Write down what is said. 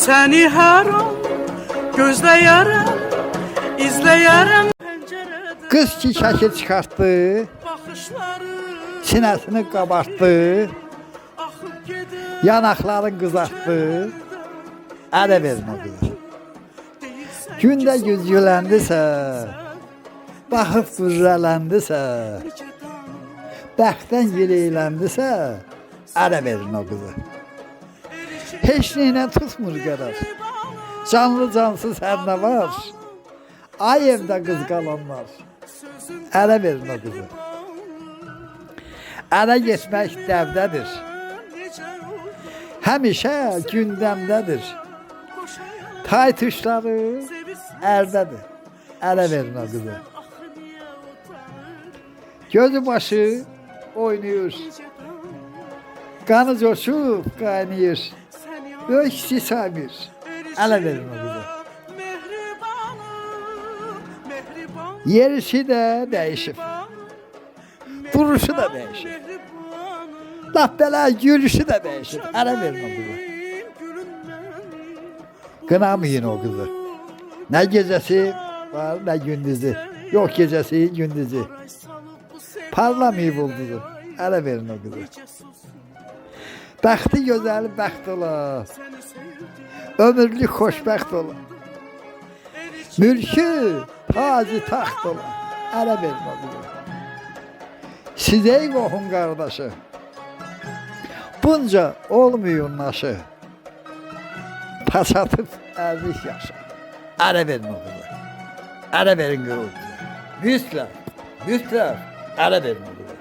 Səni hər an gözləyərəm, izləyərəm. Kız ki şəkil çıxartdı, sinəsini qabartdı, yanaqlarını qızartdı, ələ verin o qıza. Gündə güzgüləndisə, baxıb qürrələndisə, bəxtdən yeleyləndisə, ələ verin o qıza. Heç neylə tutmur qərar, canlı cansız hər nə var, ay evdə qız qalanlar, ələ verin o qızı. Ələ getmək dəvdədir, həmişə gündəmdədir, tay tuşları ərdədir, ələ verin o qızı. Gözü başı oynayır, qanı coşub qaynayır, böyük saymır, ələ verin o qızı. Yerisi də dəyişib, duruşu da dəyişib, laf belə gülüşü də dəyişib, ələ verin o qızı. Qınamayın o qızı. Nə gecəsi var, nə gündüzü. Yox gecəsi, gündüzü. Parlamayıb ulduzu, ələ verin o qızı. Bəxti gözəli bəxt ola, ömürlük xoşbəxt ola, mülkü tacı taxt ola, ələ verin o qızı. Siz ey qohum qardaşı, bunca olmuyor naşı, pas atıb ərzik yaşı, ələ verin o qızı. Ələ verin o qızı. Mütləq, mütləq ələ verin o qızı.